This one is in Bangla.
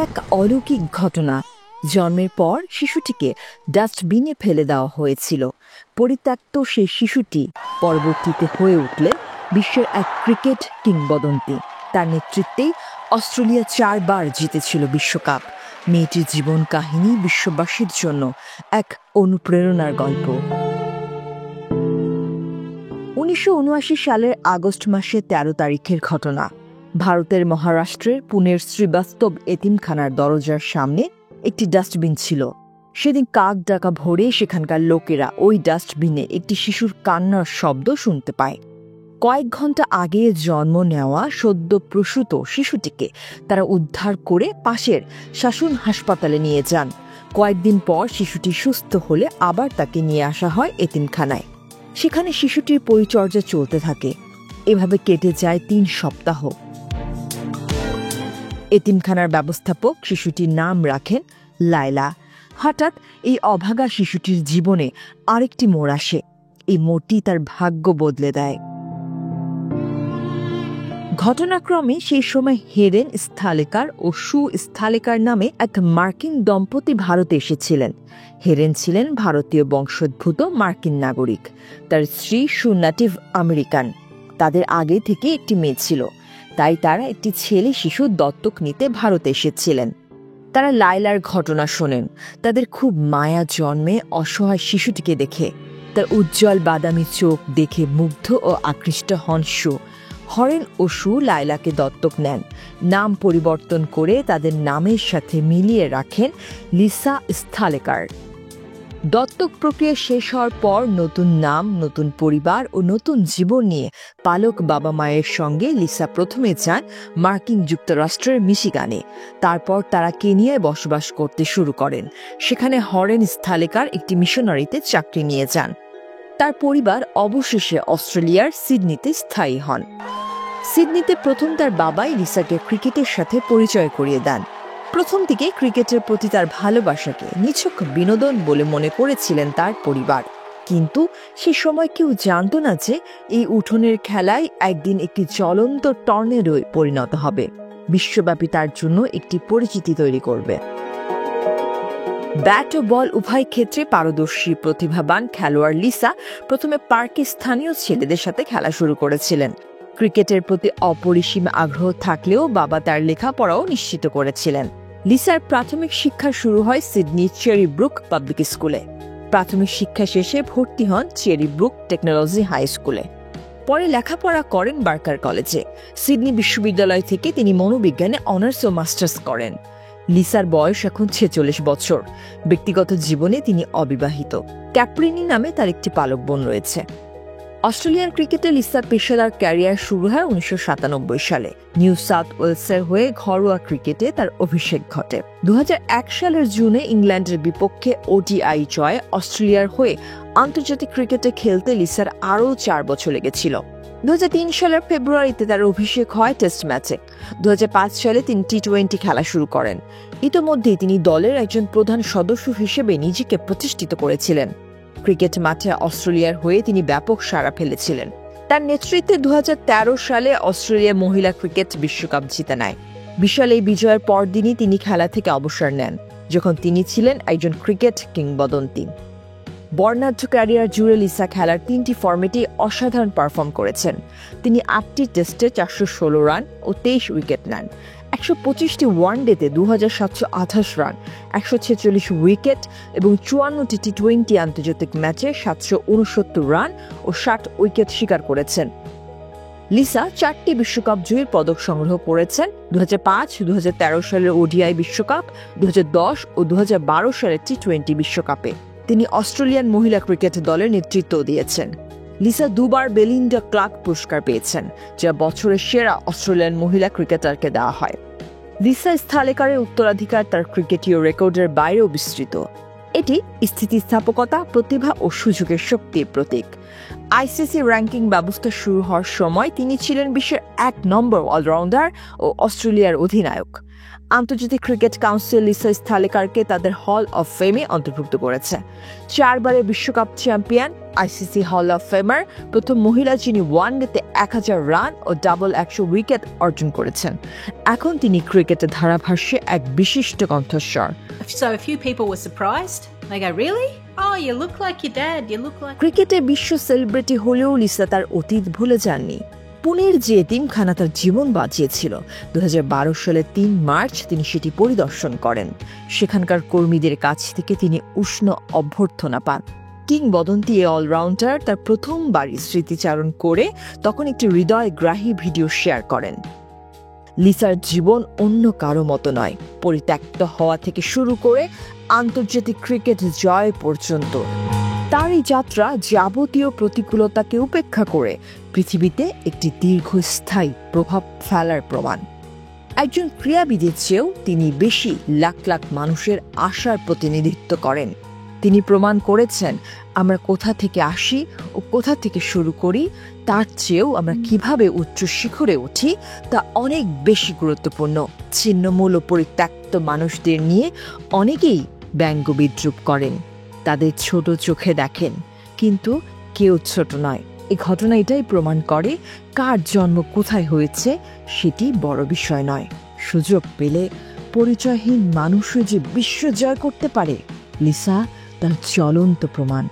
এক অলৌকিক ঘটনা। জন্মের পর শিশুটিকে ডাস্টবিনে ফেলে দেওয়া হয়েছিল। পরিত্যক্ত সেই শিশুটি পরবর্তীতে হয়ে উঠলেন বিশ্বের এক ক্রিকেট কিংবদন্তি। তার নেতৃত্বেই অস্ট্রেলিয়া 4 বার জিতেছিল বিশ্বকাপ। মেয়েটির জীবন কাহিনী বিশ্ববাসীর জন্য এক অনুপ্রেরণার গল্প। 1979 সালের আগস্ট মাসের 13 তারিখের ঘটনা। ভারতের মহারাষ্ট্রের পুনের শ্রীবাস্তব এতিমখানার দরজার সামনে একটি ডাস্টবিন ছিল। সেদিন কাক ডাকা ভোরে সেখানকার লোকেরা ওই ডাস্টবিনে একটি শিশুর কান্নার শব্দ শুনতে পায়। কয়েক ঘন্টা আগে জন্ম নেওয়া সদ্য প্রসূত শিশুটিকে তারা উদ্ধার করে পাশের শাসন হাসপাতালে নিয়ে যান। কয়েকদিন পর শিশুটি সুস্থ হলে আবার তাকে নিয়ে আসা হয় এতিমখানায়। সেখানে শিশুটির পরিচর্যা চলতে থাকে। এভাবে কেটে যায় 3 সপ্তাহ। এতিমখানার ব্যবস্থাপক শিশুটির নাম রাখেন লায়লা। হঠাৎ এই অভাগা শিশুটির জীবনে আরেকটি মোড় আসে। এই মোড়টি তার ভাগ্য বদলে দেয়। ঘটনাক্রমে সেই সময় হেরেন স্থলেকার ও সু স্থলেকার নামে এক মার্কিন দম্পতি ভারতে এসেছিলেন। হেরেন ছিলেন ভারতীয় বংশোদ্ভূত মার্কিন নাগরিক, তার স্ত্রী সু নেটিভ আমেরিকান। তাদের আগে থেকে একটি মেয়ে ছিল, তাই তারা একটি ছেলে শিশু দত্তক নিতে ভারতে এসেছিলেন। তারা লায়লার ঘটনা শোনেন। তাদের খুব মায়া জন্মে অসহায় শিশুটিকে দেখে। তার উজ্জ্বল বাদামি চোখ দেখে মুগ্ধ ও আকৃষ্ট হন সু। হরেন ও সু লায়লাকে দত্তক নেন। নাম পরিবর্তন করে তাদের নামের সাথে মিলিয়ে রাখেন লিসা স্থলেকার। দত্তক প্রক্রিয়া শেষ হওয়ার পর নতুন নাম, নতুন পরিবার ও নতুন জীবন নিয়ে পালক বাবা মায়ের সঙ্গে লিসা প্রথমে যান মার্কিন যুক্তরাষ্ট্রের মিশিগানে। তারপর তারা কেনিয়ায় বসবাস করতে শুরু করেন। সেখানে হরেন স্থলেকার একটি মিশনারিতে চাকরি নিয়ে যান। তার পরিবার অবশেষে অস্ট্রেলিয়ার সিডনিতে স্থায়ী হন। সিডনিতে প্রথম তার বাবাই লিসাকে ক্রিকেটের সাথে পরিচয় করিয়ে দেন। প্রথম দিকে ক্রিকেটের প্রতি তার ভালোবাসাকে নিছক বিনোদন বলে মনে করেছিলেন তার পরিবার। কিন্তু সে সময় কেউ জানত না যে এই উঠোনের খেলায় একদিন একটি জ্বলন্ত টর্নেডোয় পরিণত হবে, বিশ্বব্যাপী তার জন্য একটি পরিচিতি তৈরি করবে। ব্যাট ও বল উভয় ক্ষেত্রে পারদর্শী প্রতিভাবান খেলোয়াড় লিসা প্রথমে পার্কে স্থানীয় ছেলেদের সাথে খেলা শুরু করেছিলেন। ক্রিকেটের প্রতি অপরিসীম আগ্রহ থাকলেও বাবা তার লেখাপড়াও নিশ্চিত করেছিলেন। লিসার প্রাথমিক শিক্ষা শুরু হয় সিডনি চেরি ব্রুক পাবলিক স্কুলে। প্রাথমিক শিক্ষা শেষে ভর্তি হন চেরি ব্রুক টেকনোলজি হাই স্কুলে। পরে লেখাপড়া করেন বার্কার কলেজে। সিডনি বিশ্ববিদ্যালয় থেকে তিনি মনোবিজ্ঞানে অনার্স ও মাস্টার্স করেন। লিসার বয়স এখন 46 বছর। ব্যক্তিগত জীবনে তিনি অবিবাহিত। ক্যাপ্রিনি নামে তার একটি পালক বোন রয়েছে। অস্ট্রেলিয়ান ক্রিকেটে লিসার পেশাদার ক্যারিয়ার শুরু হয় 1997 সালে। নিউ সাউথ ওয়েলসের হয়ে ঘরোয়া ক্রিকেটে তার অভিষেক ঘটে। 2001 সালের জুনে ইংল্যান্ডের বিপক্ষে ওডিআই জয়ে অস্ট্রেলিয়ার হয়ে আন্তর্জাতিক ক্রিকেটে খেলতে লিসার আরও 4 বছর লেগেছিল। 2003 সালের ফেব্রুয়ারিতে তার অভিষেক হয় টেস্ট ম্যাচে। 2005 সালে তিনি টি-20 খেলা শুরু করেন। ইতোমধ্যেই তিনি দলের একজন প্রধান সদস্য হিসেবে নিজেকে প্রতিষ্ঠিত করেছিলেন। ক্রিকেট মাঠে অস্ট্রেলিয়ার হয়ে তিনি ব্যাপক সাড়া ফেলেছিলেন। তার নেতৃত্বে 2013 সালে অস্ট্রেলিয়া মহিলা ক্রিকেট বিশ্বকাপ জিতে নেয়। বিশাল এই বিজয়ের পরদিনই তিনি খেলা থেকে অবসর নেন, যখন তিনি ছিলেন একজন ক্রিকেট কিংবদন্তি। বর্ণাঢ্য ক্যারিয়ার জুড়ে লিসা খেলার 3টি ফরম্যাটে অসাধারণ পারফর্ম করেছেন। তিনি 8টি টেস্টে 416 রান ও 23 উইকেট নেন। 125টি ওয়ানডেতে 2728 রান, 146 উইকেট এবং 54টি টি-20 আন্তর্জাতিক ম্যাচে 769 রান ও 60 উইকেট শিকার করেছেন। লিসা 4টি বিশ্বকাপ জয়ীর পদক সংগ্রহ করেছেন। 2005, 2013 সালের ওডিআই বিশ্বকাপ, 2010 ও 2012 সালের টি-20 বিশ্বকাপে তিনি অস্ট্রেলিয়ান মহিলা ক্রিকেট দলের নেতৃত্ব দিয়েছেন। লিসা 2 বার বেলিন্ডা ক্লার্ক পুরস্কার পেয়েছেন, যা বছরের সেরা অস্ট্রেলিয়ান মহিলা ক্রিকেটারকে দেওয়া হয়। লিসা স্থলেকারের উত্তরাধিকার তার ক্রিকেটীয় রেকর্ডের বাইরেও বিস্তৃত। এটি স্থিতিস্থাপকতা, প্রতিভা ও সুযোগের শক্তির প্রতীক। আইসিসি র্যাঙ্কিং ব্যবস্থা শুরু হওয়ার সময় তিনি ছিলেন বিশ্বের 1 নম্বর অলরাউন্ডার ও অস্ট্রেলিয়ার অধিনায়ক। আন্তর্জাতিক ক্রিকেট কাউন্সিল লিসা স্থালেকারকে তাদের হল অফ ফেমে অন্তর্ভুক্ত করেছে। 4 বারের বিশ্বকাপ champion, ICC hall of famer, প্রথম মহিলা যিনি ওয়ানডেতে 1000 রান ও ডাবল 100 উইকেট অর্জন করেছেন। এখন তিনি ক্রিকেটের ধারাভাষ্যে এক বিশিষ্ট কণ্ঠস্বর। So a few people were surprised. They go, "Really? Oh, you look like your dad. You look like..." ক্রিকেটে বিশ্ব সেলিব্রিটি হলেও লিসা তার অতীত ভুলে যাননি। পুনের যে এতিমখানা তার জীবন বাঁচিয়েছিল, 2012 সালের 3 মার্চ তিনি সেটি পরিদর্শন করেন। সেখানকার কর্মীদের কাছ থেকে তিনি উষ্ণ অভ্যর্থনা পান। কিংবদন্তি এ অলরাউন্ডার তার প্রথমবারই স্মৃতিচারণ করে তখন একটি হৃদয়গ্রাহী ভিডিও শেয়ার করেন। লিসার জীবন অন্য কারো মতো নয়, পরিত্যক্ত হওয়া থেকে শুরু করে আন্তর্জাতিক ক্রিকেট জয় পর্যন্ত তার এই যাত্রা যাবতীয় প্রতিকূলতাকে উপেক্ষা করে পৃথিবীতে একটি দীর্ঘস্থায়ী প্রভাব ফেলার প্রমাণ। একজন ক্রীড়াবিদের চেয়েও তিনি বেশি লাখ লাখ মানুষের আশার প্রতিনিধিত্ব করেন। তিনি প্রমাণ করেছেন আমরা কোথা থেকে আসি ও কোথা থেকে শুরু করি তার চেয়েও আমরা কিভাবে উচ্চ শিখরে উঠি তা অনেক বেশি গুরুত্বপূর্ণ। ছিন্নমূল ও পরিত্যক্ত মানুষদের নিয়ে অনেকেই ব্যঙ্গ বিদ্রুপ করেন, তাদের ছোট চোখে দেখেন, কিন্তু কেউ ছোট নয়। এই ঘটনা এটাই প্রমাণ করে কার জন্ম কোথায় হয়েছে সেটি বড় বিষয় নয়। সুযোগ পেলে পরিচয়হীন মানুষও যে বিশ্ব জয় করতে পারে, লিসা তার জ্বলন্ত প্রমাণ।